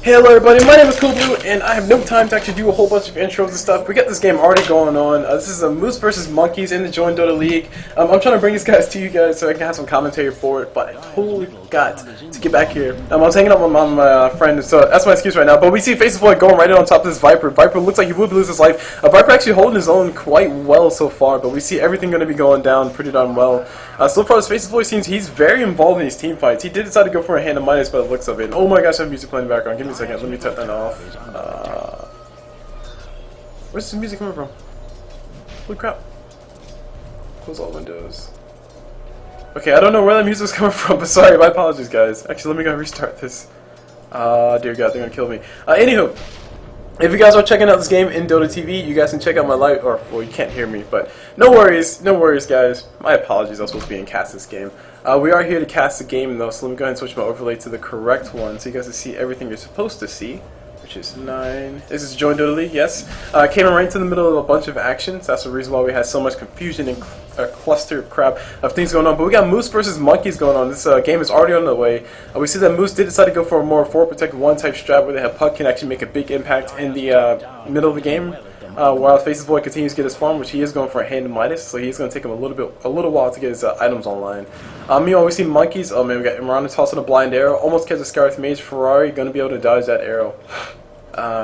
Hello everybody, my name is Cool Blue, and I have no time to actually do a whole bunch of intros and stuff. We got this game already going on. This is a Moose vs. Monkeys in the Join Dota League. I'm trying to bring these guys to you guys so I can have some commentary for it, but I totally forgot to get back here. I was hanging out with my friend, so that's my excuse right now. But we see Face of Void going right in on top of this Viper. Viper looks like he would lose his life. Viper actually holding his own quite well so far, but we see everything going to be going down pretty darn well. So far, this Face of Void seems he's very involved in these team fights. He did decide to go for a hand of minus by the looks of it. Oh my gosh, I have music playing in the background. Give me a second. Let me turn that off. Where's this music coming from? Holy crap. Close all windows. Okay, I don't know where that music's coming from, but sorry, my apologies, guys. Actually, let me go restart this. Dear God, they're gonna kill me. Anywho, if you guys are checking out this game in Dota TV, you guys can check out my live, or, well, you can't hear me, but no worries, guys. My apologies, I was supposed to be in cast this game. We are here to cast the game, though, so let me go ahead and switch my overlay to the correct one, so you guys can see everything you're supposed to see, which is 9. This is Join Dota League, yes. Came right into the middle of a bunch of actions. That's the reason why we had so much confusion and a cluster of crap of things going on. But we got Moose versus Monkeys going on. This game is already on the way. We see that Moose did decide to go for a more 4 protect 1 type strat where they have Puck can actually make a big impact in the middle of the game. While Face of Void continues to get his farm, which he is going for a hand of minus, so he's going to take him a little while to get his items online. Meanwhile, we see Monkeys. Oh man, we got Imran tossing a blind arrow, almost catches Scarlet Mage. Ferrari going to be able to dodge that arrow.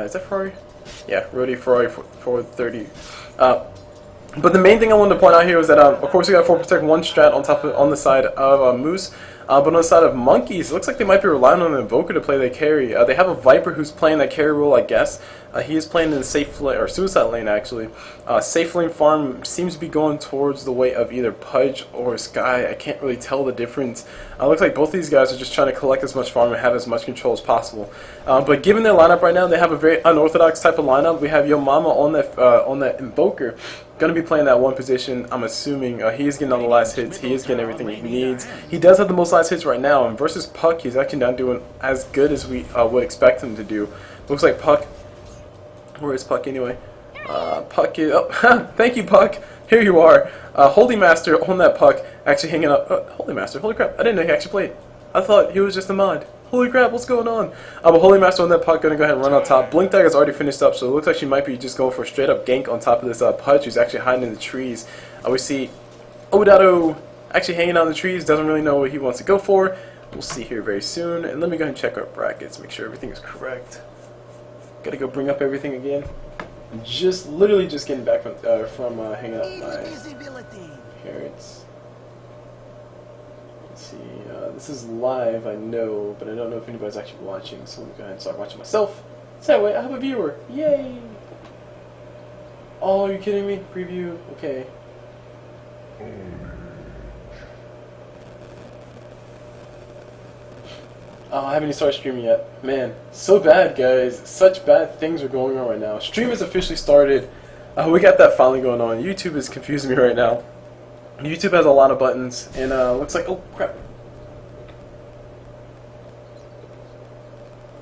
Is that Ferrari? Yeah, Rody Ferrari 430. But the main thing I wanted to point out here was that, of course, we got 4 protect 1 strat on the side of Moose. But on the side of Monkeys, it looks like they might be relying on an Invoker to play their carry. They have a Viper who's playing that carry role, I guess. He is playing in the safe lane, or suicide lane actually. Safe lane farm seems to be going towards the way of either Pudge or Sky. I can't really tell the difference. Looks like both these guys are just trying to collect as much farm and have as much control as possible. But given their lineup right now, they have a very unorthodox type of lineup. We have Yo Mama on that Invoker. Going to be playing that one position. I'm assuming he is getting all the last hits. He is getting everything he needs. He does have the most last hits right now, and versus Puck, he's actually not doing as good as we would expect him to do. Looks like Puck. Where is Puck anyway? Puck is. Oh, thank you, Puck. Here you are. Holy Master on that Puck, actually hanging up. Holy Master, holy crap! I didn't know he actually played. I thought he was just a mod. Holy crap, what's going on? But Holy Master on that Puck, gonna go ahead and run on top. Blink Dagger's already finished up, so it looks like she might be just going for a straight up gank on top of this Pudge, who's actually hiding in the trees. We see Odato actually hanging out in the trees, doesn't really know what he wants to go for. We'll see here very soon. And let me go ahead and check our brackets, make sure everything is correct. Gotta go bring up everything again. Literally just getting back from hanging out with my parents. Let's see, this is live, I know, but I don't know if anybody's actually watching, so let me go ahead and start watching myself. So that way, I have a viewer. Yay! Oh, are you kidding me? Preview? Okay. Oh, I haven't even started streaming yet. Man, so bad, guys. Such bad things are going on right now. Stream has officially started. We got that finally going on. YouTube is confusing me right now. YouTube has a lot of buttons, and looks like, oh crap.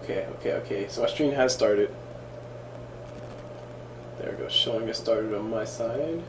Okay. So our stream has started. There we go, showing it started on my side.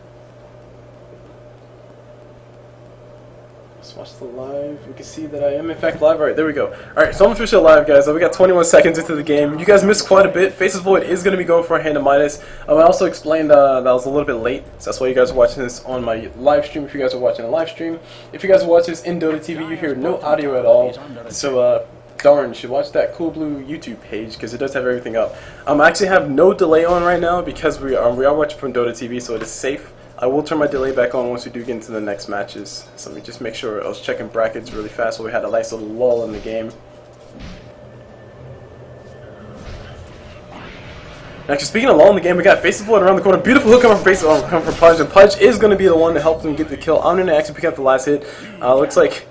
Let's watch the live. We can see that I am in fact live. Alright, there we go. Alright, so I'm officially live, guys. We got 21 seconds into the game. You guys missed quite a bit. Faces Void is going to be going for a hand of minus. I also explained that I was a little bit late, so that's why you guys are watching this on my live stream. If you guys are watching a live stream, if you guys are watching this in Dota TV, you hear no audio at all. So, darn, you should watch that Cool Blue YouTube page because it does have everything up. I actually have no delay on right now because we are watching from Dota TV, so it is safe. I will turn my delay back on once we do get into the next matches. So let me just make sure. I was checking brackets really fast so we had a nice little lull in the game. Actually, speaking of lull in the game, we got Face of Void around the corner. Beautiful hook coming from Pudge, and Pudge is going to be the one to help them get the kill. Omni Knight actually pick up the last hit. Looks like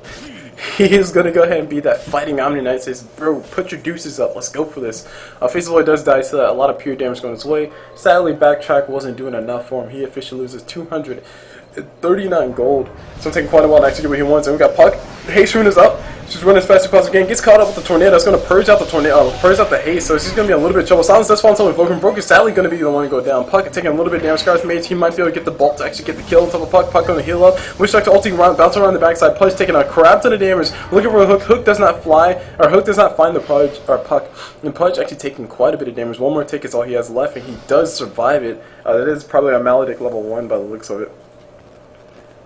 he is going to go ahead and be that fighting Omni Knight. Says, bro, put your deuces up. Let's go for this. Face of Void does die, so a lot of pure damage going his way. Sadly, Backtrack wasn't doing enough for him. He officially loses 239 gold. It's going to take quite a while to actually do what he wants. And we got Puck. Haste Rune is up. She's running as fast as possible again. Gets caught up with the tornado. It's going to purge out the tornado, purge out the haze. So she's going to be a little bit of trouble. Silence does fall into Invoker. Invoker is sadly going to be the one to go down. Puck taking a little bit of damage. Scar's Mage, he might be able to get the bolt to actually get the kill on top of Puck. Puck going to heal up. Wish Doctor ulting around, bouncing around the backside. Pudge taking a crap ton of damage. Looking for a hook. Hook does not fly, or Hook does not find the Pudge, or Puck. And Pudge actually taking quite a bit of damage. One more tick is all he has left, and he does survive it. That is probably a Maledict level 1 by the looks of it.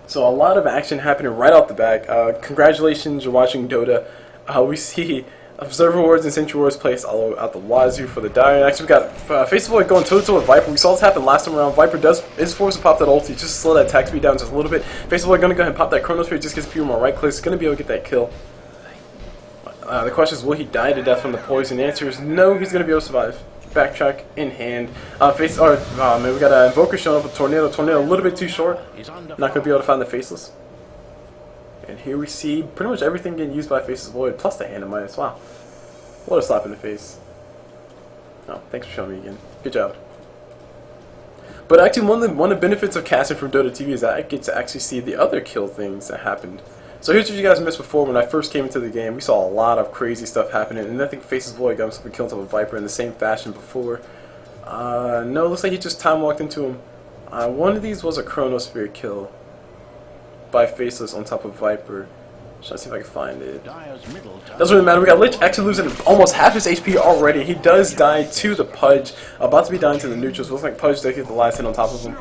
So a lot of action happening right off the back. Congratulations, you're watching Dota. We see Observer Wards and Sentry Wards placed all out the wazoo for the Dire. Actually, we got Face Void going toe-to-toe with Viper. We saw this happen last time around. Viper is forced to pop that ulti just to slow that attack speed down just a little bit. Face Void going to go ahead and pop that Chronosphere, just gets a few more right clicks. Going to be able to get that kill. The question is, will he die to death from the poison? The answer is no, he's going to be able to survive. Backtrack in hand. Man, we got an Invoker showing up with Tornado. Tornado a little bit too short. Not going to be able to find the Faceless. And here we see pretty much everything getting used by Faceless Void, plus the hand of Midas. Wow. What a slap in the face. Oh, thanks for showing me again. Good job. But actually, one of the benefits of casting from Dota TV is that I get to actually see the other kill things that happened. So here's what you guys missed before. When I first came into the game, we saw a lot of crazy stuff happening, and I think Faceless Void got himself a kill on top of Viper in the same fashion before. No, looks like he just time walked into him. One of these was a Chronosphere kill by Faceless on top of Viper. Trying to see if I can find it. Doesn't really matter. We got Lich actually losing almost half his HP already. He does die to the Pudge. About to be dying to the neutrals. Looks like Pudge does get the last hit on top of him.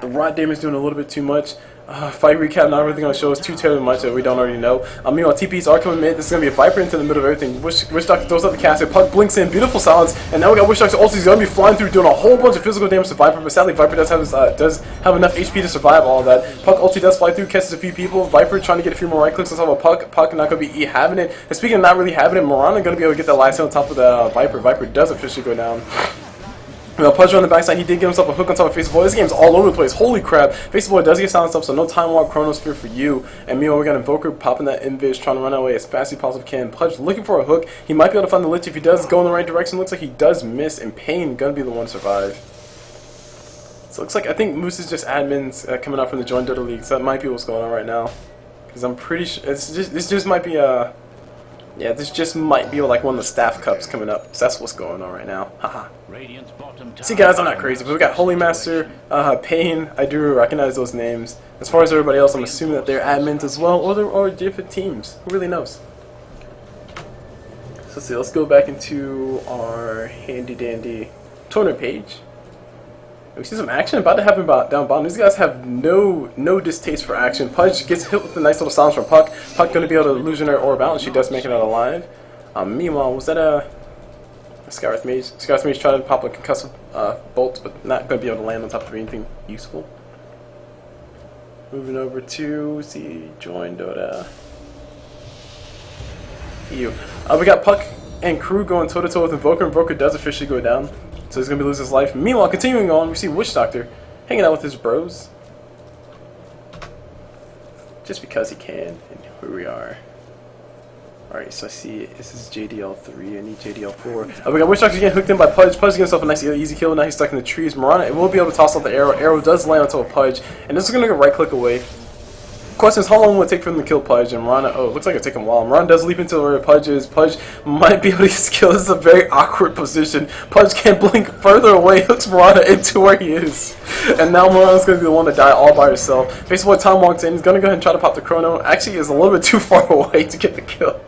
The rot damage doing a little bit too much. Fight recap not really going to show us too terribly much that we don't already know. Meanwhile, TPs are coming mid. This is going to be a Viper into the middle of everything. Wish Doctor throws out the caster. Puck blinks in. Beautiful silence. And now we got Wish Doctor ulti. He's going to be flying through, doing a whole bunch of physical damage to Viper. But sadly, Viper does have enough HP to survive all of that. Puck ulti does fly through, catches a few people. Viper trying to get a few more right clicks on top of Puck. Puck not going to be having it. And speaking of not really having it, Mirana going to be able to get that last hit on top of the Viper. Viper does officially go down. Pudge on the backside, he did get himself a hook on top of Faceless Void. This game's all over the place. Holy crap. Faceless Void does get silenced up, so no time walk Chronosphere for you. And meanwhile, we got Invoker popping that Invis, trying to run away as fast as he possibly can. Pudge looking for a hook. He might be able to find the Lich if he does go in the right direction. Looks like he does miss, and Pain gonna be the one to survive. So it looks like, I think Moose is just admins coming out from the Join Dota League, so that might be what's going on right now. Because I'm pretty sure, this just might be yeah, this just might be like one of the staff cups coming up. So that's what's going on right now. Haha. See guys, I'm not crazy, but we got Holy Master, Pain, I do recognize those names. As far as everybody else, I'm assuming that they're admins as well, or different teams. Who really knows? So let's see, let's go back into our handy dandy tournament page. We see some action about to happen down bottom. These guys have no distaste for action. Pudge gets hit with a nice little silence from Puck. Puck going to be able to illusionary orb out, and she does make it out alive. Meanwhile, was that a Scarith Mage? Scarith Mage trying to pop a concussive bolt, but not going to be able to land on top of anything useful. Moving over to see Join Dota. We got Puck and crew going toe-to-toe with Invoker. Invoker does officially go down. So he's going to be losing his life. Meanwhile, continuing on, we see Witch Doctor hanging out with his bros. Just because he can. And here we are. Alright, so I see this is JDL3. I need JDL4. We got Witch Doctor getting hooked in by Pudge. Pudge getting himself a nice easy kill. Now he's stuck in the trees. Mirana will be able to toss out the arrow. Arrow does land onto a Pudge. And this is going to go right click away. Question is, how long will it take for him to kill Pudge? And Mirana, oh, it looks like it'll take him a while. Mirana does leap into where Pudge is. Pudge might be able to get his kill. This is a very awkward position. Pudge can't blink further away, hooks Mirana into where he is. And now Mirana's going to be the one to die all by herself. Basically, Tom walks in. He's going to go ahead and try to pop the Chrono. Actually, is a little bit too far away to get the kill.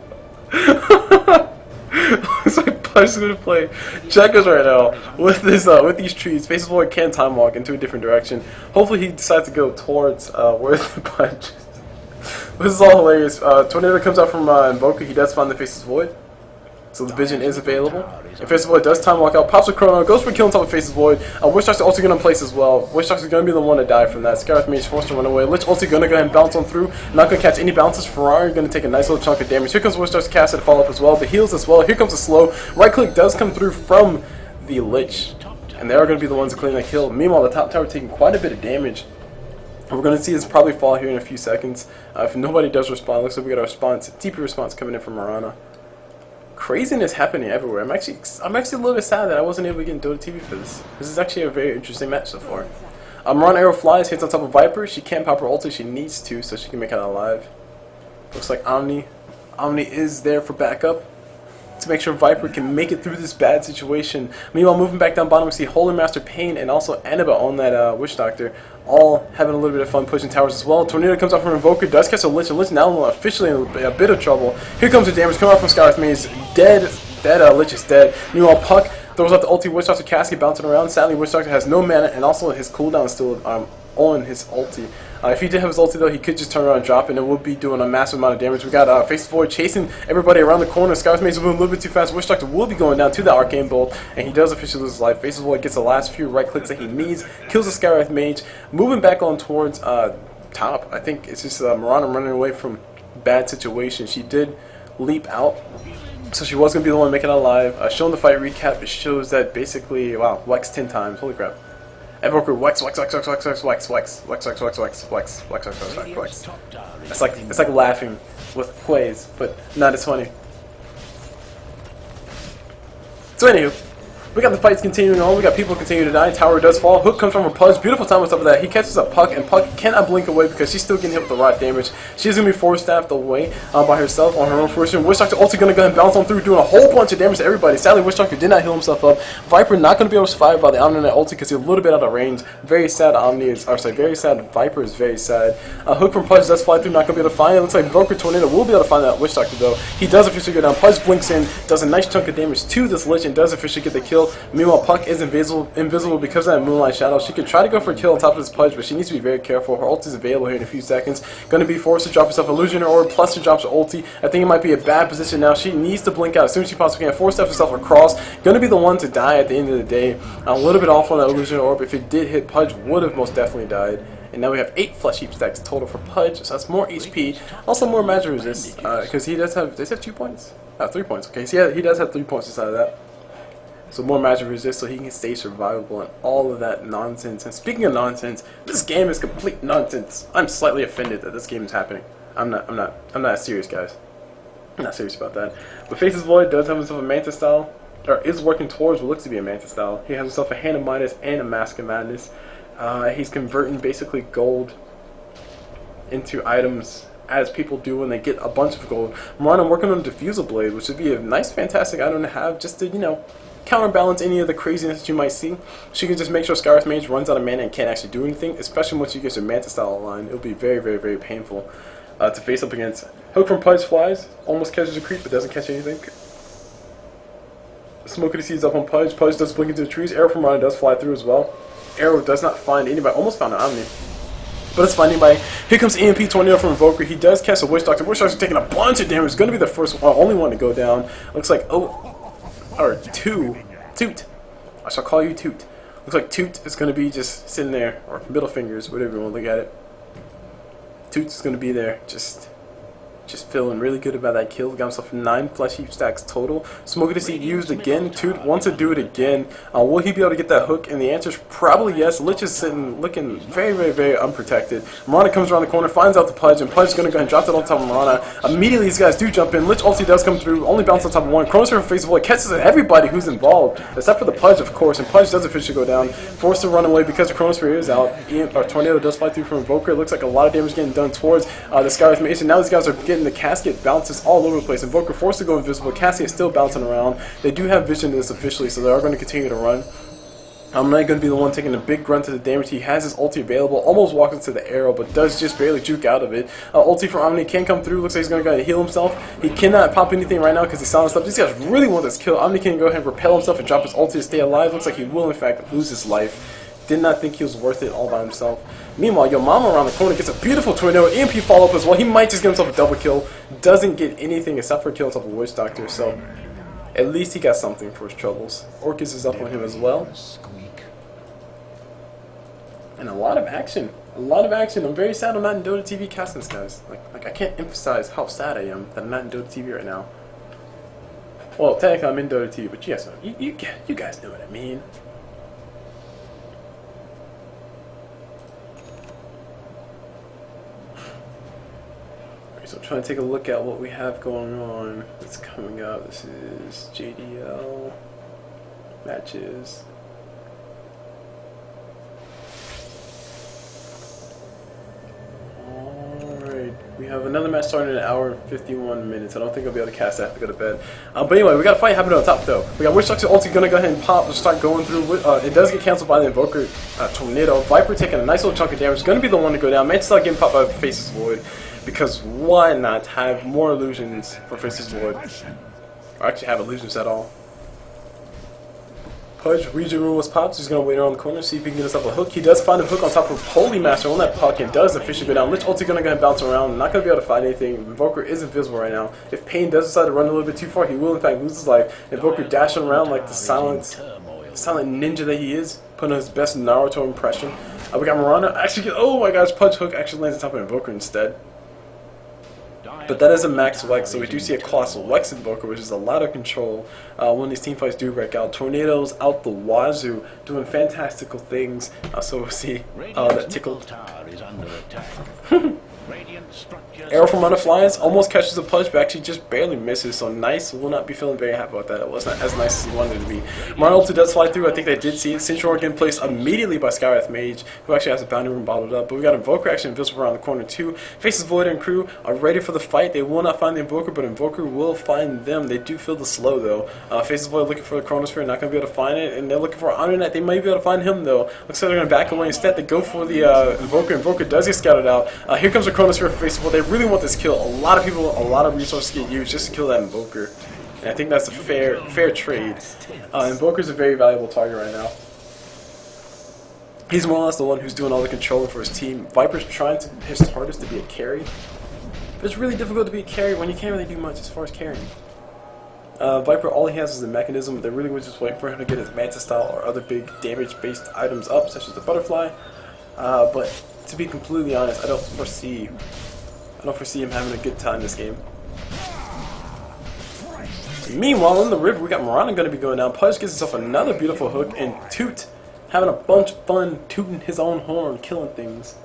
Looks like Pudge is going to play checkers right now with this with these trees. Faceless Void can time walk into a different direction. Hopefully, he decides to go towards where the Pudge is. This is all hilarious. Tornado comes out from Invoker. He does find the Faceless Void. So the vision is available. And Faceless Void does time walk out, pops a Chrono, goes for kill on top of Faceless Void. Wish Doctor also going to place as well. Wish Doctor's going to be the one to die from that. Scarith Mage forced to run away. Lich also going to go ahead and bounce on through. Not going to catch any bounces. Ferrari going to take a nice little chunk of damage. Here comes Wish Doctor's cast to follow up as well. The heals as well. Here comes the slow. Right click does come through from the Lich. And they are going to be the ones to clean that kill. Meanwhile, the top tower taking quite a bit of damage. We're going to see this probably fall here in a few seconds. If nobody does respond, looks like we got a response, TP response coming in from Mirana. Craziness happening everywhere. I'm actually a little bit sad that I wasn't able to get in Dota TV for this. This is actually a very interesting match so far. Mirana arrow flies, hits on top of Viper. She can't pop her ult if she needs to, so she can make it alive. Looks like Omni Omni is there for backup to make sure Viper can make it through this bad situation. Meanwhile, moving back down bottom, we see Holy Master Pain and also Annabelle on that Witch Doctor, all having a little bit of fun pushing towers as well. Tornado comes out from Invoker, does catch a Lich, and Lich now officially in a bit of trouble. Here comes the damage coming out from Scarlet Maze. Dead, Lich is dead. Meanwhile, Puck throws out the ulti, Witch Doctor Casket bouncing around. Sadly, Witch Doctor has no mana, and also his cooldown is still on his ulti. If he did have his ulti though, he could just turn around and drop, and it would be doing a massive amount of damage. We got Face the Void chasing everybody around the corner. Scarlet Maze is moving a little bit too fast. Witch Doctor will be going down to the Arcane Bolt, and he does officially lose his life. Face the Void gets the last few right clicks that he needs, kills the Scarlet Mage, moving back on towards top. I think it's just Mirana running away from bad situation. She did leap out, so she was going to be the one making it alive. Showing the fight recap, it shows that basically, wow, Wex 10 times. Holy crap. Invoker Wex. It's like laughing with plays, but not as funny. So anywho, we got the fights continuing on. We got people continuing to die. Tower does fall. Hook comes from her Pudge. Beautiful time on top of that. He catches a Puck, and Puck cannot blink away because she's still getting hit with the rot damage. She's going to be force-staffed away by herself on her own fruition. Witch Doctor also going to go ahead and bounce on through, doing a whole bunch of damage to everybody. Sadly, Witch Doctor did not heal himself up. Viper not going to be able to survive by the Omni ulti because he's a little bit out of range. Very sad very sad. Viper is very sad. Hook from Pudge does fly through, not going to be able to find it. Looks like Invoker Tornado will be able to find that Witch Doctor though. He does officially go down. Pudge blinks in, does a nice chunk of damage to this Lich, and does officially get the kill. Meanwhile, Puck is invisible because of that Moonlight Shadow. She could try to go for a kill on top of this Pudge, but she needs to be very careful. Her ulti is available here in a few seconds. Going to be forced to drop herself Illusion Orb, plus she drops her ulti. I think it might be a bad position now. She needs to blink out as soon as she possibly can. Force herself across. Going to be the one to die at the end of the day. A little bit off on that Illusion Orb. If it did hit, Pudge would have most definitely died. And now we have 8 Flesh Heap stacks total for Pudge, so that's more HP. Also more magic resist, because he does have 2 points? 3 points, okay. So yeah, he does have 3 points inside of that. So more magic resist, so he can stay survivable and all of that nonsense. And speaking of nonsense, this game is complete nonsense. I'm slightly offended that this game is happening. I'm not serious, guys. I'm not serious about that. But Faces Void does have himself a Manta style, or is working towards what looks to be a Manta style. He has himself a Hand of Midas and a Mask of Madness. He's converting basically gold into items as people do when they get a bunch of gold. Mirana working on Diffusal Blade, which would be a nice, fantastic item to have just to, you know, counterbalance any of the craziness that you might see. She can just make sure Scarlet Mage runs out of mana and can't actually do anything, especially once you get your Manta style aligned. It'll be very, very, very painful to face up against. Hook from Pudge flies, almost catches a creep, but doesn't catch anything. Smoke of the Seeds up on Pudge. Pudge does blink into the trees. Arrow from Mirana does fly through as well. Arrow does not find anybody. Almost found an Omni, but it's finding anybody. Here comes EMP Tornado from Invoker. He does catch a Witch Doctor. Witch Doctor's taking a bunch of damage. It's going to be the first one, only one to go down. Looks like, Toot. I shall call you Toot. Looks like Toot is going to be just sitting there, or middle fingers, whatever you want to look at it. Toot is going to be there, just feeling really good about that kill. Got himself 9 Flesh Heap stacks total. Smoke of the Seed used again. Toot wants to do it again. Will he be able to get that hook? And the answer is probably yes. Lich is sitting, looking very, very, very unprotected. Mirana comes around the corner, finds out the Pudge, and Pudge is going to go ahead and drop that on top of Mirana. Immediately these guys do jump in. Lich ulti does come through, only bounce on top of one. Chronosphere from Face of Void catches everybody who's involved, except for the Pudge, of course, and Pudge does officially go down. Forced to run away because the Chronosphere is out. Tornado does fly through from Invoker. It looks like a lot of damage getting done towards the Scarlet Mage, and now these guys are getting the Casket bounces all over the place. Invoker forced to go invisible. Cassie is still bouncing around. They do have vision to this officially, so they are going to continue to run. I'm not going to be the one taking the big grunt of the damage. He has his ulti available, almost walks into the arrow, but does just barely juke out of it. Ulti from Omni can come through. Looks like he's going to go ahead and heal himself. He cannot pop anything right now because he's silenced up. These guys really want this kill. Omni can go ahead and repel himself and drop his ulti to stay alive. Looks like he will, in fact, lose his life. Did not think he was worth it all by himself. Meanwhile, Yo Mama around the corner gets a beautiful tornado. EMP follow-up as well. He might just get himself a double kill. Doesn't get anything except for a kill on top of Witch Doctor, so at least he got something for his troubles. Orcus is up on him as well. And a lot of action. A lot of action. I'm very sad I'm not in Dota TV casting this, guys. Like I can't emphasize how sad I am that I'm not in Dota TV right now. Well, technically I'm in Dota TV, but yes, you guys know what I mean. So I'm trying to take a look at what we have going on that's coming up. This is JDL matches. Alright, we have another match starting in an hour and 51 minutes. I don't think I'll be able to cast. I have to go to bed. But anyway, we got a fight happening on top though. We got Witch Doctor ulti gonna go ahead and pop and start going through. It does get canceled by the Invoker Tornado. Viper taking a nice little chunk of damage. Gonna be the one to go down. Mantis getting popped by Faceless Void. Because why not have more illusions for Faceless Void? Or actually have illusions at all. Pudge, Ouija Rule was popped, so he's going to wait around the corner, see if he can get himself a hook. He does find a hook on top of Holy Master on that puck and does officially go down. Lich ulti going to go and bounce around, not going to be able to fight anything. Invoker is invisible right now. If Pain does decide to run a little bit too far, he will in fact lose his life. Invoker dashing around like the silent ninja that he is, putting on his best Naruto impression. We got Mirana, actually, oh my gosh, Pudge hook actually lands on top of Invoker instead. But that is a max Lex, so we do see a Colossal Lex Invoker, which is a lot of control when these team fights do break out. Tornadoes out the wazoo, doing fantastical things. So we'll see that tickle. Arrow from Under Flies almost catches a Pudge, but actually just barely misses. So nice. Will not be feeling very happy about that. It wasn't as nice as he wanted it to be. Marna ulti does fly through. I think they did see it. Central getting placed immediately by Skywrath Mage, who actually has a bounty room bottled up. But we got Invoker actually invisible around the corner too. Faceless Void and crew are ready for the fight. They will not find the Invoker, but Invoker will find them. They do feel the slow though. Faceless Void looking for the Chronosphere, not going to be able to find it, and they're looking for Honor Knight. They might be able to find him though. Looks like they're going to back away instead. They go for the Invoker. Invoker does get scouted out. Here comes the Chronosphere for Faceless Void. They really want this kill. A lot of people, a lot of resources get used just to kill that Invoker. And I think that's a fair trade. Invoker's a very valuable target right now. He's more or less the one who's doing all the controlling for his team. Viper's trying his hardest to be a carry. But it's really difficult to be a carry when you can't really do much as far as carrying. Viper, all he has is a mechanism. They really would just wait for him to get his Manta style or other big damage-based items up, such as the Butterfly. But to be completely honest, I don't foresee him having a good time this game. Meanwhile, in the river, we got Mirana going to be going down. Pudge gets himself another beautiful hook, and Toot having a bunch of fun tooting his own horn, killing things.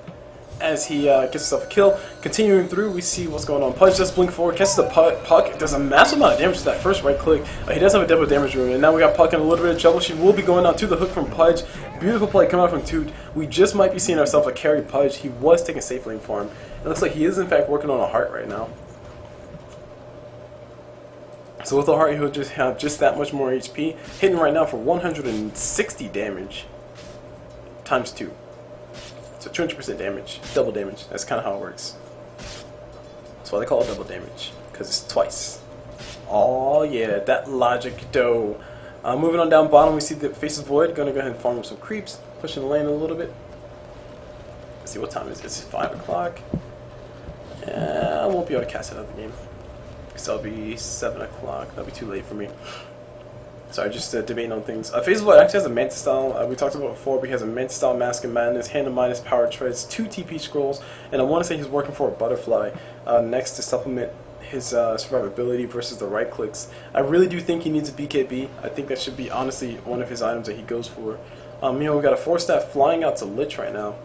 As he gets himself a kill. Continuing through, we see what's going on. Pudge does blink forward, catches the puck, does a massive amount of damage to that first right click. He does have a double damage rune, and now we got Puck in a little bit of trouble. She will be going out to the hook from Pudge. Beautiful play coming out from Toot. We just might be seeing ourselves a carry Pudge. He was taking safe lane for him. It looks like he is in fact working on a heart right now. So with the heart, he'll just have just that much more HP. Hitting right now for 160 damage. Times 2. So 200% damage. Double damage. That's kind of how it works. That's why they call it double damage. Because it's twice. Oh yeah, that logic dough. Moving on down bottom, we see the Faceless Void. Gonna go ahead and farm up some creeps. Pushing the lane a little bit. Let's see what time it is. It's 5 o'clock. I won't be able to cast another game. Because that'll be 7 o'clock. That'll be too late for me. Sorry, just debating on things. Faceless Void actually has a Manta style. We talked about it before, but he has a Manta style Mask of Madness, Hand of Midas, Power Treads, 2 TP scrolls, and I want to say he's working for a Butterfly next to supplement his survivability versus the right clicks. I really do think he needs a BKB. I think that should be honestly one of his items that he goes for. We got a 4-staff flying out to Lich right now.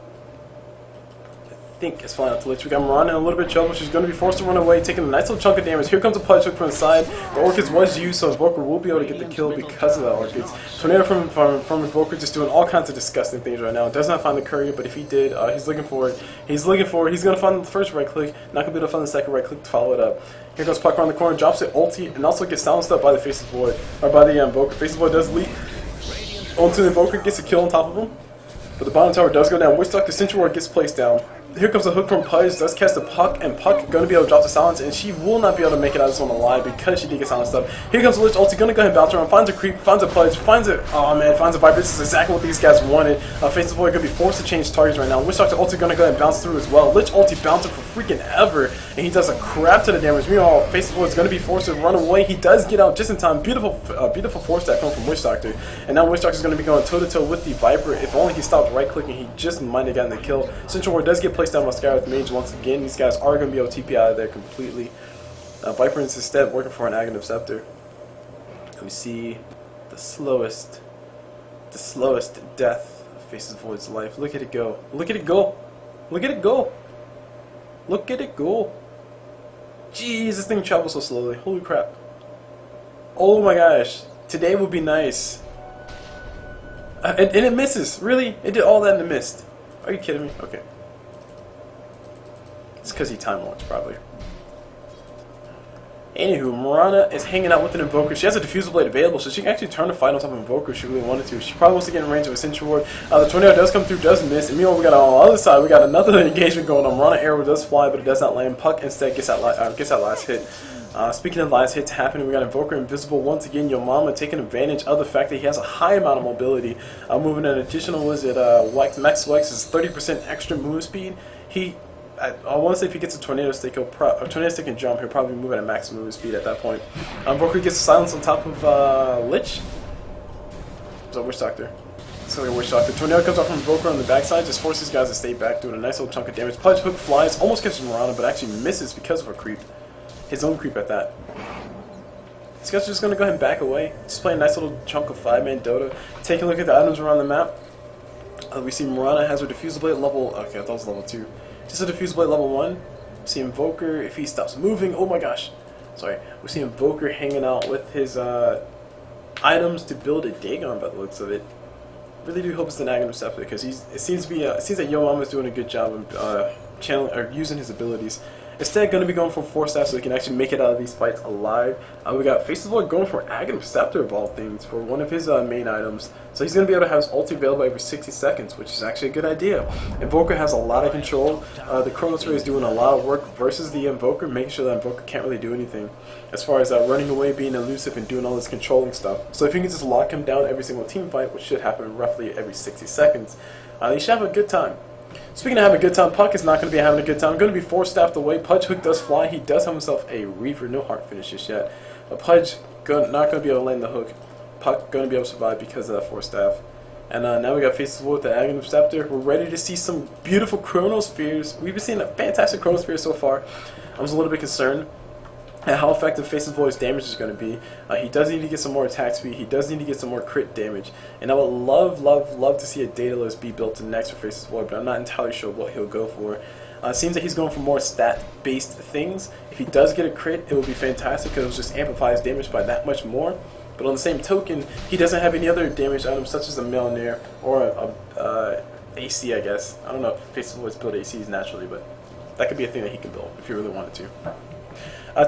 I think it's flying out to Lich. We got Mirana in a little bit of trouble. She's going to be forced to run away, taking a nice little chunk of damage. Here comes a Pudge hook from the side. The Orchids was used, so Invoker will be able to get the kill because of the Orchids. Tornado from Invoker just doing all kinds of disgusting things right now. Does not find the courier, but if he did, he's looking for it. He's going to find the first right click, not going to be able to find the second right click to follow it up. Here goes Puck around the corner, drops it, ulti, and also gets silenced up by the Faceless Void, or by the Invoker. Faceless Void does leap onto the Invoker, gets a kill on top of him. But the bottom tower does go down. Witch Doctor Central Ward gets placed down. Here comes a hook from Pudge, does cast a Puck, and Puck going to be able to drop the silence, and she will not be able to make it out of this one alive because she did get silenced up. Here comes the Lich ulti, going to go ahead and bounce around, finds a creep, finds a Pudge, finds a, oh man, finds a Viper. This is exactly what these guys wanted. Faceless Void going to be forced to change targets right now. Witch Doctor ulti going to go ahead and bounce through as well. Lich ulti bouncing for freaking ever, and he does a crap ton of damage. Meanwhile, Faceless Void is going to be forced to run away. He does get out just in time. Beautiful 4-stack coming from Witch Doctor, and now Witch Doctor is going to be going toe-to-toe with the Viper. If only he stopped right-clicking, he just might have gotten the kill. Central Ward does get placed down by Skywrath Mage once again. These guys are going to be able to TP out of there completely. Viper is instead working for an Aghanim Scepter. And we see the slowest death of Faceless Void's life. Look at it go. Look at it go. Look at it go. Look at it go. Jeez, this thing travels so slowly. Holy crap. Oh my gosh. Today would be nice. And it misses. Really? It did all that and it missed. Are you kidding me? Okay. It's because he time warps, probably. Anywho, Mirana is hanging out with an Invoker. She has a Diffusal Blade available, so she can actually turn the fight on top of Invoker if she really wanted to. She probably wants to get in range of a Sentry Ward. The Tornado does come through, does miss. And meanwhile, we got on the other side, we got another engagement going on. Mirana Arrow does fly, but it does not land. Puck instead gets that last hit. Speaking of last hits happening, we got Invoker Invisible once again. Yo Mama taking advantage of the fact that he has a high amount of mobility. Moving an additional, Max Wex is 30% extra move speed. I want to say if he gets a Tornado Stick, Tornado Stick and jump, he'll probably move at a maximum move speed at that point. Invoker gets silence on top of Lich. It's a Witch Doctor. It's like a Witch Doctor. Tornado comes off from Invoker on the backside, just forces these guys to stay back, doing a nice little chunk of damage. Pudge Hook flies, almost catches Mirana, but actually misses because of a creep. His own creep at that. This guy's just going to go ahead and back away. Just play a nice little chunk of 5-man Dota. Take a look at the items around the map. We see Mirana has her Diffusal Blade level... Okay, I thought it was level 2. Just a Diffusal Blade level 1. We see Invoker, if he stops moving... Oh my gosh. Sorry. We see Invoker hanging out with his items to build a Dagon by the looks of it. Really do hope it's the Aghanim Scepter, because it seems that Yo Mama's doing a good job of channeling or using his abilities. Instead, going to be going for Force Staff so he can actually make it out of these fights alive. We got Faceless Void going for Aghanim Scepter of all things for one of his main items. So he's going to be able to have his ulti available every 60 seconds, which is actually a good idea. Invoker has a lot of control. The Chronos Ray is doing a lot of work versus the Invoker, making sure that Invoker can't really do anything as far as running away, being elusive, and doing all this controlling stuff. So if you can just lock him down every single team fight, which should happen roughly every 60 seconds, you should have a good time. Speaking of having a good time, Puck is not going to be having a good time. Going to be Force Staffed away. Pudge Hook does fly. He does have himself a Reaver. No heart finishes yet. But Pudge not going to be able to land the hook. Puck going to be able to survive because of that Force Staff. And now we got Faceless Void with the Aghanim Scepter. We're ready to see some beautiful Chronospheres. We've been seeing a fantastic Chronosphere so far. I was a little bit concerned at how effective Faceless Void's damage is going to be. He does need to get some more attack speed. He does need to get some more crit damage. And I would love to see a Daedalus be built in next for Faceless Void, but I'm not entirely sure what he'll go for. It seems that he's going for more stat-based things. If he does get a crit, it will be fantastic because it will just amplify his damage by that much more. But on the same token, he doesn't have any other damage items such as a Melnir or a AC, I guess. I don't know if Faceless Void's build ACs naturally, but that could be a thing that he can build if he really wanted to.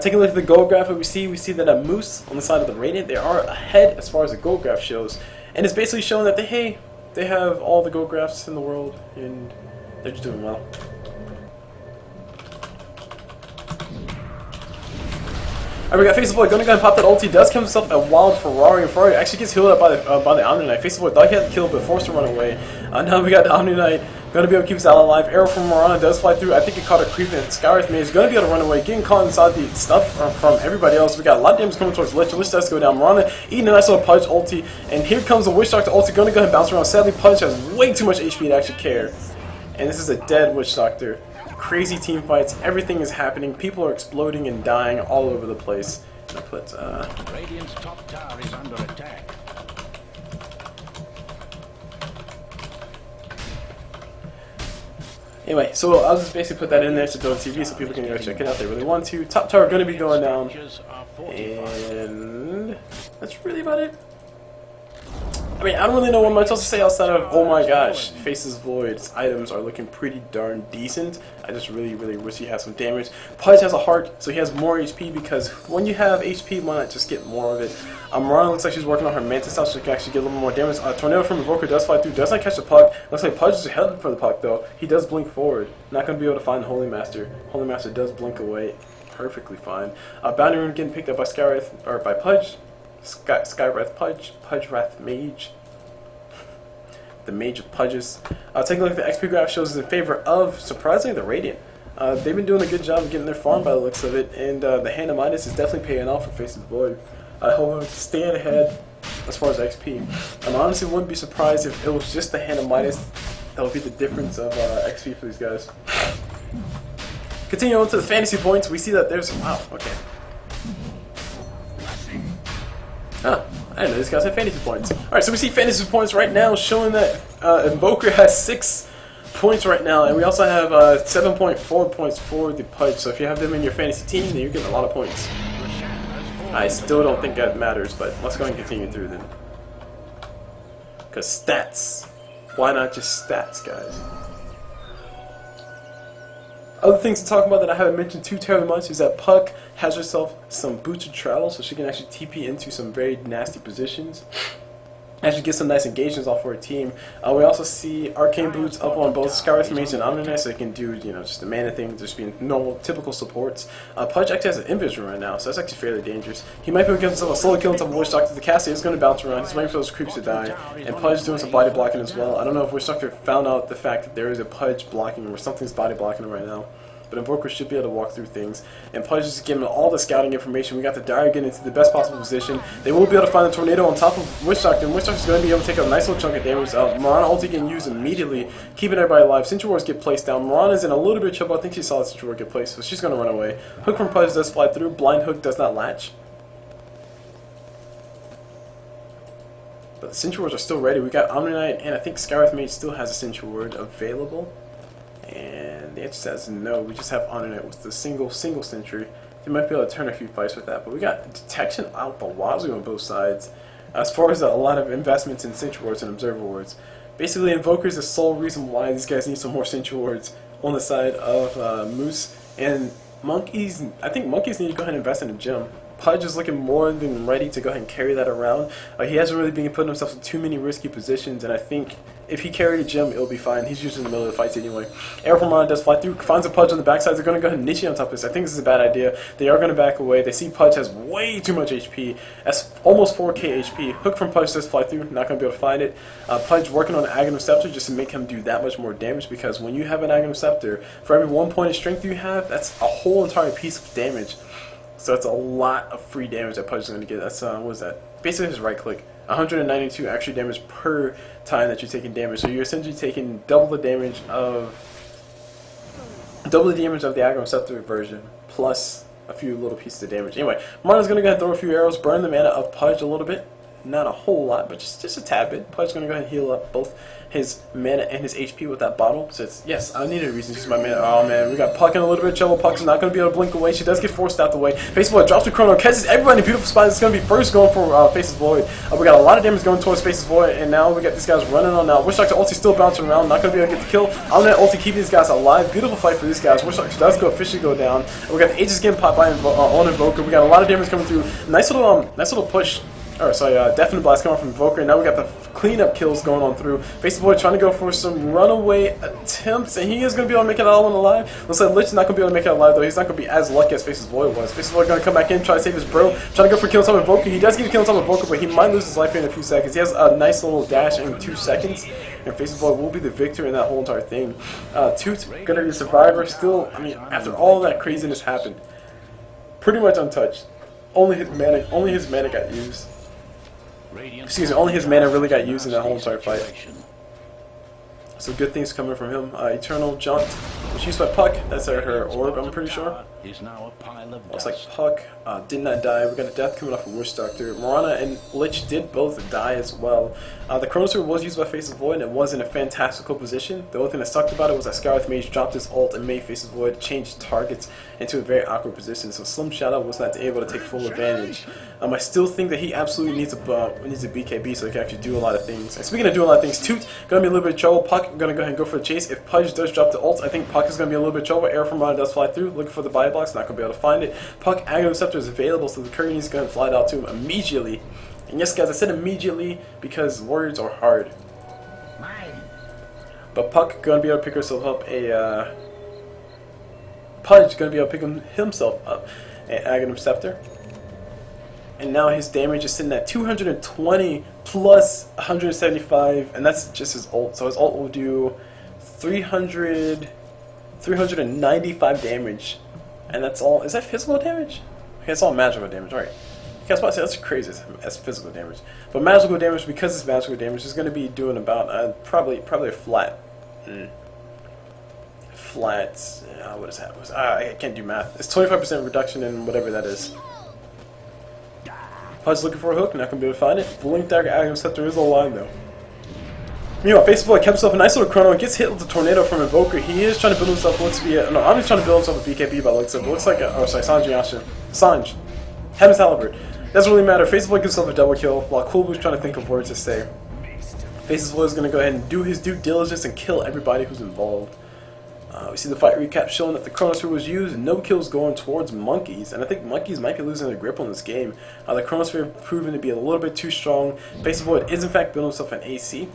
Taking a look at the gold graph, we see that a Moose on the side of the Radiant, they are ahead as far as the gold graph shows, and it's basically showing that they have all the gold graphs in the world, and they're just doing well. Alright, we got Faceless Void going to go and pop that ulti. Does give himself a wild Ferrari, and Ferrari actually gets healed up by the Omni Knight. Faceless Void thought he had the kill, but forced to run away. Now we got the Omni Knight going to be able to keep his ally alive. Arrow from Mirana does fly through. I think it caught a creep, and Skywrath Mage is going to be able to run away, getting caught inside the stuff from everybody else. We got a lot of damage coming towards Lich. Lich does go down. Mirana eating a nice little Pudge ulti, and here comes the Witch Doctor ulti, going to go ahead and bounce around. Sadly, Pudge has way too much HP to actually care, and this is a dead Witch Doctor. Crazy team fights. Everything is happening. People are exploding and dying all over the place. I put Radiant's top tower is under attack. Anyway, so I'll just basically put that in there to Dota TV so people can go check it out if they really want to. Top tower going to be going down, and that's really about it. I mean, I don't really know what much else to say outside of, oh my gosh, Faceless Void's items are looking pretty darn decent. I just really wish he has some damage. Pudge has a heart, so he has more HP, because when you have HP, why not just get more of it? Mirana looks like she's working on her Mantis style, so she can actually get a little more damage. Tornado from Invoker does fly through, does not catch the puck. Looks like Pudge is headed for the puck, though. He does blink forward. Not going to be able to find the Holy Master. Holy Master does blink away perfectly fine. Bounty Rune getting picked up by Skywrath, or by Pudge. Skywrath Pudge, Pudgewrath Mage, the Mage of Pudges. Taking a look at the XP graph shows in favor of, surprisingly, the Radiant. They've been doing a good job of getting their farm by the looks of it, and the Hand of Midas is definitely paying off for Faceless Void. I hope to stay ahead as far as XP. I honestly wouldn't be surprised if it was just the Hand of Midas that would be the difference of XP for these guys. Continuing on to the fantasy points, we see that there's, wow, okay. Huh, I didn't know these guys have fantasy points. Alright, so we see fantasy points right now showing that Invoker has 6 points right now, and we also have 7.4 points for the Pudge. So if you have them in your fantasy team, then you're getting a lot of points. I still don't think that matters, but let's go and continue through them. Because stats. Why not just stats, guys? Other things to talk about that I haven't mentioned too terribly much is that Puck has herself some boots of travel, so she can actually TP into some very nasty positions. Actually get some nice engagements off for her team. We also see arcane boots up on both Skywrath Mage and Omni Knight, so they can do, you know, just the mana thing, just being normal, typical supports. Pudge actually has an invis right now, so that's actually fairly dangerous. He might be able to get himself a solo kill on top of Witch Doctor. The Cassie is going to bounce around. He's waiting for those creeps to die. And Pudge doing some body blocking as well. I don't know if Witch Doctor found out the fact that there is a Pudge blocking or something's body blocking him right now. But Invoker should be able to walk through things. And Pudge is giving all the scouting information. We got the Dire getting into the best possible position. They will be able to find the Tornado on top of Witch Doctor. And Witch Doctor is going to be able to take a nice little chunk of damage. Mirana ulti getting used immediately, keeping everybody alive. Sentry Wars get placed down. Mirana's in a little bit of trouble. I think she saw the Sentry War get placed, so she's going to run away. Hook from Pudge does fly through. Blind Hook does not latch. But the Sentry Wars are still ready. We got Omni Knight, and I think Skywrath Mage still has a Sentry Ward available. And the answer says no. We just have Omni Knight with the single sentry. They might be able to turn a few fights with that, but we got detection out the wazoo on both sides. As far as a lot of investments in Sentry Wards and Observer Wards. Basically, Invoker is the sole reason why these guys need some more Sentry Wards on the side of Moose. And Monkeys, I think Monkeys need to go ahead and invest in a gym. Pudge is looking more than ready to go ahead and carry that around. He hasn't really been putting himself in too many risky positions, and I think if he carried a gym, it'll be fine. He's usually in the middle of the fights anyway. Arrow from Mirana does fly through, finds a Pudge on the backside. They're going to go ahead and niche on top of this. I think this is a bad idea. They are going to back away. They see Pudge has way too much HP. That's almost 4k HP. Hook from Pudge does fly through, not going to be able to find it. Pudge working on an Aghanim Scepter just to make him do that much more damage, because when you have an Aghanim Scepter, for every 1 point of strength you have, that's a whole entire piece of damage. So that's a lot of free damage that Pudge is going to get. That's, what is that? Basically his right click. 192 extra damage per time that you're taking damage. So you're essentially taking double the damage of the Aghanim Scepter version, plus a few little pieces of damage. Anyway, Mirana's going to go ahead and throw a few arrows, burn the mana of Pudge a little bit. Not a whole lot, but just a tad bit. Pudge's going to go ahead and heal up both his mana and his HP with that bottle. So it's, yes, I needed a reason to use my mana. Oh man, we got Puck in a little bit of trouble. Puck's not going to be able to blink away. She does get forced out the way. Faceless Void drops the Chrono, catches everybody in a beautiful spot. It's going to be first going for Faceless Void. We got a lot of damage going towards Faceless Void, and now we got these guys running on now. Witch Doctor ulti still bouncing around, not going to be able to get the kill. Omni Knight ulti keeping these guys alive. Beautiful fight for these guys. Witch Doctor does officially go down. And we got the Aegis getting popped by on Invoker. We got a lot of damage coming through. Nice little push. Or sorry, Deafening Blast coming from Invoker, and now we got the cleanup kills going on through. Faceless Void trying to go for some runaway attempts, and he is going to be able to make it all alive. Looks like Lich is not going to be able to make it alive, though. He's not going to be as lucky as Faceless Void was. Faceless Void going to come back in, try to save his bro, trying to go for kill on top of Invoker. He does get a kill on top of Invoker, but he might lose his life in a few seconds. He has a nice little dash in 2 seconds, and Faceless Void will be the victor in that whole entire thing. Toot's going to be a survivor still. I mean, after all that craziness happened, pretty much untouched. Only his mana got used. Excuse me, only his mana really got used in that whole entire fight. So good things coming from him. Eternal Jaunt, which used by Puck. That's her orb, I'm pretty sure. Looks like Puck did not die. We got a death coming off of Witch Doctor. Mirana and Lich did both die as well. The Chronosphere was used by Faceless Void, and it was in a fantastical position. The only thing that sucked about it was that Skywrath Mage dropped his ult and made Faceless Void change targets into a very awkward position. So Slim Shadow was not able to take full advantage. I still think that he absolutely needs a BKB so he can actually do a lot of things. And speaking of doing a lot of things, Toot gonna be a little bit of trouble. Puck gonna go ahead and go for the chase. If Pudge does drop the ult, I think Puck is gonna be a little bit of trouble. Arrow from Mirana does fly through, looking for the body blocks, not gonna be able to find it. Puck Aghanim Scepter is available, so the Curry needs to go ahead and fly out to him immediately. And yes, guys, I said immediately because words are hard. But Puck gonna be able to pick herself up a Pudge gonna be able to pick himself up an Aghanim Scepter. And now his damage is sitting at 220 plus 175, and that's just his ult. So his ult will do 395 damage. And that's all. Is that physical damage? Okay, it's all magical damage. Alright. Guess what? That's crazy as physical damage. But magical damage, because it's magical damage, is going to be doing about probably a flat. What is that? I can't do math. It's 25% reduction in whatever that is. Pudge looking for a hook, not going to be able to find it. Blink Dagger Aghanim Scepter is alive though. Meanwhile, Faceless Void kept himself a nice little chrono and gets hit with the tornado from Invoker. He is trying to build himself what looks to be a... No, I'm just trying to build himself a BKB by looks of it. Looks like a... Oh, sorry, Sanji Yasha. Sanj. Heaven's Halberd. Doesn't really matter. Faceless Void gives himself a double kill while Coolblue's trying to think of words to say. Faceless Void is going to go ahead and do his due diligence and kill everybody who's involved. We see the fight recap showing that the Chronosphere was used, and no kills going towards Monkeys, and I think Monkeys might be losing their grip on this game. The Chronosphere proving to be a little bit too strong. Faceless Void is in fact building himself an AC.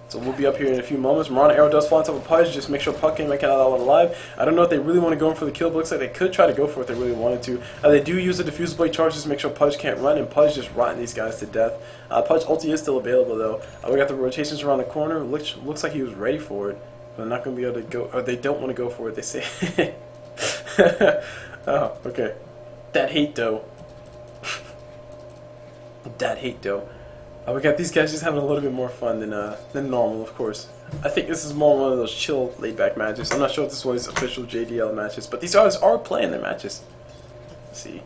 So we'll be up here in a few moments. Marana Arrow does fly on top of Pudge, just make sure Puck can make it out of that one alive. I don't know if they really want to go in for the kill, but looks like they could try to go for it if they really wanted to. They do use the Diffuse Blade charges to make sure Pudge can't run, and Pudge just rotting these guys to death. Pudge ulti is still available though. We got the rotations around the corner, looks like he was ready for it. But they're not going to be able to go, or they don't want to go for it, they say. Oh, okay. That hate though. That hate though. We got these guys just having a little bit more fun than normal, of course. I think this is more one of those chill, laid-back matches. I'm not sure if this was official JDL matches, but these guys are playing their matches. Let's see.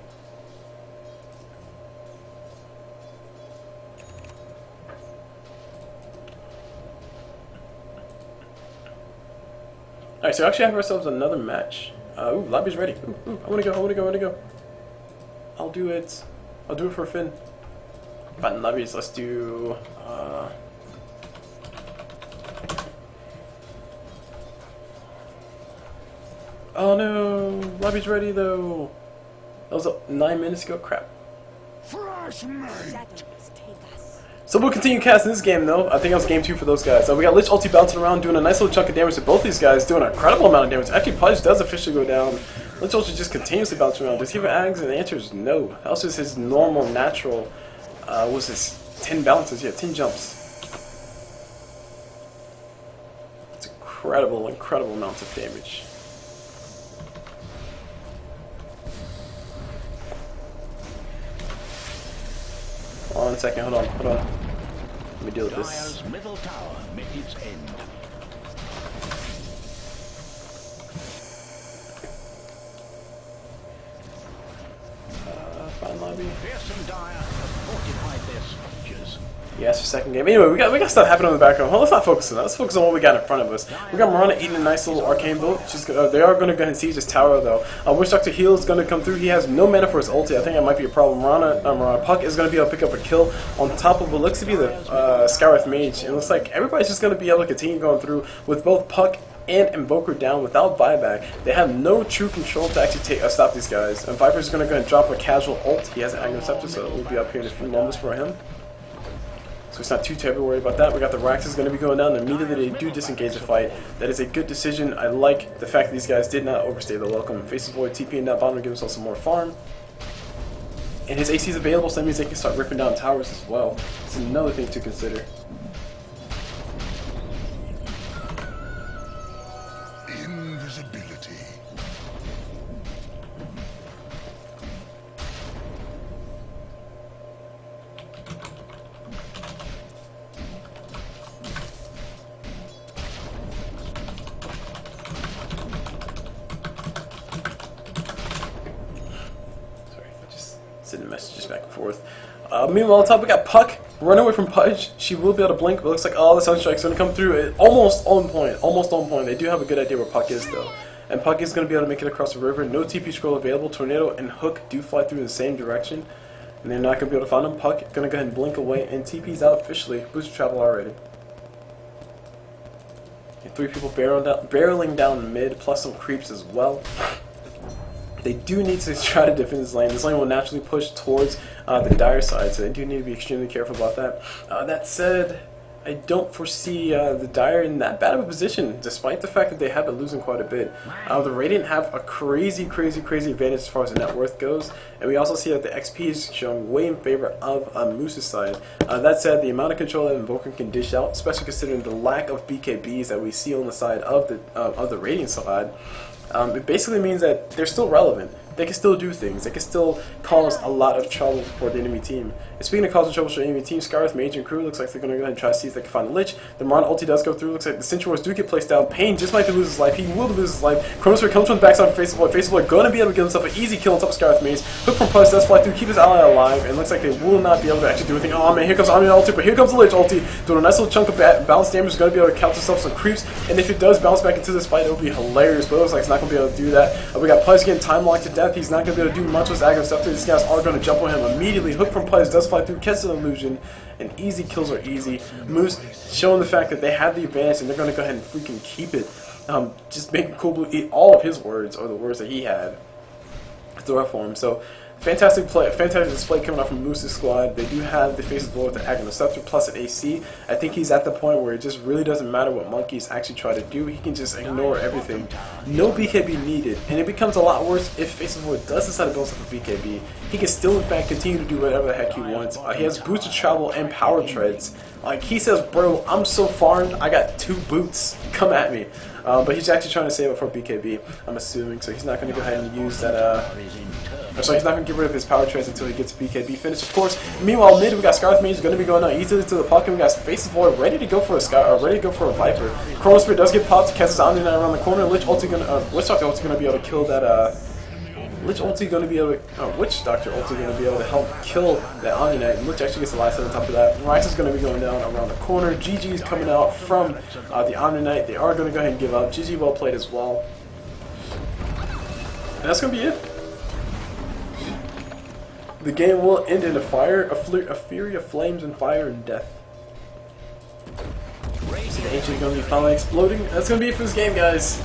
Alright, so we actually have ourselves another match. Ooh, lobby's ready. Ooh, I wanna go. I'll do it for Finn. Fine, lobbies, let's do, oh no, lobby's ready though. That was 9 minutes ago, crap. Fresh meat. So we'll continue casting this game though. I think that was game 2 for those guys. We got Lich ulti bouncing around, doing a nice little chunk of damage to both these guys, doing an incredible amount of damage. Actually, Pudge does officially go down. Lich ulti just continuously bouncing around. Does he have Ags? And the answer is no. That was just his normal, natural, was his 10 bounces, yeah, 10 jumps. It's incredible amounts of damage. Hold on a second, hold on. Let me deal with this. Dire's middle tower met its end. Fine lobby. Fearsome Dire have fortified their structures. Yeah, it's your second game. Anyway, we got stuff happening in the background. Well, let's not focus on that. Let's focus on what we got in front of us. We got Marana eating a nice little arcane bolt. They are going to go ahead and siege this tower, though. Wish Dr. Heal is going to come through. He has no mana for his ulti. I think that might be a problem. Marana Puck is going to be able to pick up a kill on top of what looks to be the Skywrath Mage. It looks like everybody's just going to be able to continue going through with both Puck and Invoker down without buyback. They have no true control to actually stop these guys. And Viper's going to go ahead and drop a casual ult. He has an Aghanim Scepter, so we'll be up here in a few moments for him. So it's not too terribly worried about that. We got the Rax is going to be going down. Immediately they do disengage the fight. That is a good decision. I like the fact that these guys did not overstay the welcome. Faceless Void TPing down bottom to give himself some more farm. And his AC is available, so that means they can start ripping down towers as well. It's another thing to consider. Invisibility. Sending messages back and forth. Meanwhile, on top we got Puck. Run away from Pudge. She will be able to blink, but it looks like all the Sunstrike's going to come through. Almost on point. They do have a good idea where Puck is, though. And Puck is going to be able to make it across the river. No TP scroll available. Tornado and Hook do fly through the same direction. And they're not going to be able to find him. Puck going to go ahead and blink away. And TP's out officially. Boost travel already. And 3 people barreling down mid, plus some creeps as well. They do need to try to defend this lane. This lane will naturally push towards the Dire side, so they do need to be extremely careful about that. That said, I don't foresee the Dire in that bad of a position, despite the fact that they have been losing quite a bit. The Radiant have a crazy advantage as far as the net worth goes, and we also see that the XP is showing way in favor of Moose's side. That said, the amount of control that Invoker can dish out, especially considering the lack of BKBs that we see on the side of the Radiant side, it basically means that they're still relevant. They can still do things. They can still cause a lot of trouble for the enemy team. And speaking of causing trouble for the enemy team, Skywrath Mage and crew looks like they're going to go ahead and try to see if they can find the Lich. The Marana ulti does go through. Looks like the Sentry Wars do get placed down. Pain just might lose his life. He will lose his life. Chronosphere comes from the backside of Faceless Void. Faceless Void going to be able to give himself an easy kill on top of Skywrath Mage. Hook from Pudge does fly through, keep his ally alive, and looks like they will not be able to actually do anything. Oh man, here comes Omni ulti, but here comes the Lich ulti. Doing a nice little chunk of balance damage. Is going to be able to count himself some creeps, and if it does bounce back into this fight, it will be hilarious, but it looks like it's not going to be able to do that. We got Pudge getting time locked to death. He's not going to be able to do much with his Aghanim Scepter. These guys are going to jump on him immediately. Hook from Pudge does fly through, catches an illusion, and easy kills are easy. Moose showing the fact that they have the advantage and they're going to go ahead and freaking keep it. just making Cool Blue eat all of his words, or the words that he had, throw for him. So fantastic play, fantastic display coming out from Moose's squad. They do have the Faceless Void with the Aghanim Scepter plus an AC. I think he's at the point where it just really doesn't matter what Monkeys actually try to do. He can just ignore everything. No BKB needed, and it becomes a lot worse if Faceless Void does decide to build up a BKB. He can still, in fact, continue to do whatever the heck he wants. He has boots of travel and power treads. Like, he says, bro, I'm so farmed, I got 2 boots. Come at me. But he's actually trying to save it for BKB, I'm assuming, so he's not going to go ahead and use that, so he's not going to get rid of his power treads until he gets BKB finished, of course. Meanwhile, mid, we got Scarlet Mage going to be going out easily to the pocket. We got Faceless Void ready to go for a ready to go for a Viper. Chronosphere does get popped, casts his Omni Knight around the corner. Lich Doctor ulti going to be able to kill that, Lich ulti going to be able to, Witch Doctor ulti going to be able to help kill that Omni Knight. And Lich actually gets the last hit on top of that. Ryx is going to be going down around the corner. GG is coming out from the Omni Knight. They are going to go ahead and give up. GG well played as well. And that's going to be it. The game will end in a fury of flames and fire and death. The Ancient is going to be finally exploding. That's going to be it for this game, guys.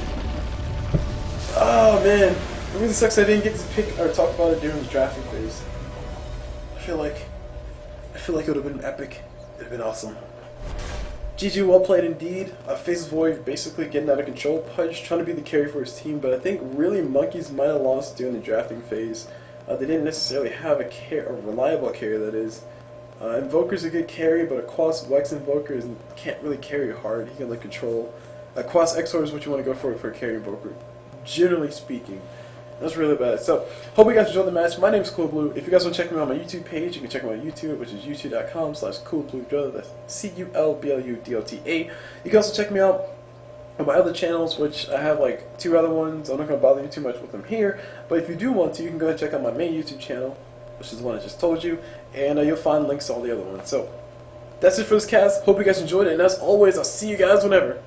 Oh man. It really sucks I didn't get to pick or talk about it during the drafting phase. I feel like it would have been epic. It would have been awesome. GG, well played indeed. Faceless Void basically getting out of control. Pudge trying to be the carry for his team, but I think really Monkeys might have lost during the drafting phase. They didn't necessarily have a reliable carry, that is. Invoker's a good carry, but a Quas Wex Invoker can't really carry hard. He can like control. Quas Exor is what you want to go for a carry Invoker, generally speaking. That's really bad. So, hope you guys enjoyed the match. My name is Cool Blue. If you guys want to check me out on my YouTube page, you can check me out on YouTube, which is youtube.com/CoolBlueDota. That's CULBLUDOTA. You can also check me out on my other channels, which I have like 2 other ones. I'm not going to bother you too much with them here. But if you do want to, you can go ahead and check out my main YouTube channel, which is the one I just told you. And you'll find links to all the other ones. So, that's it for this cast. Hope you guys enjoyed it. And as always, I'll see you guys whenever.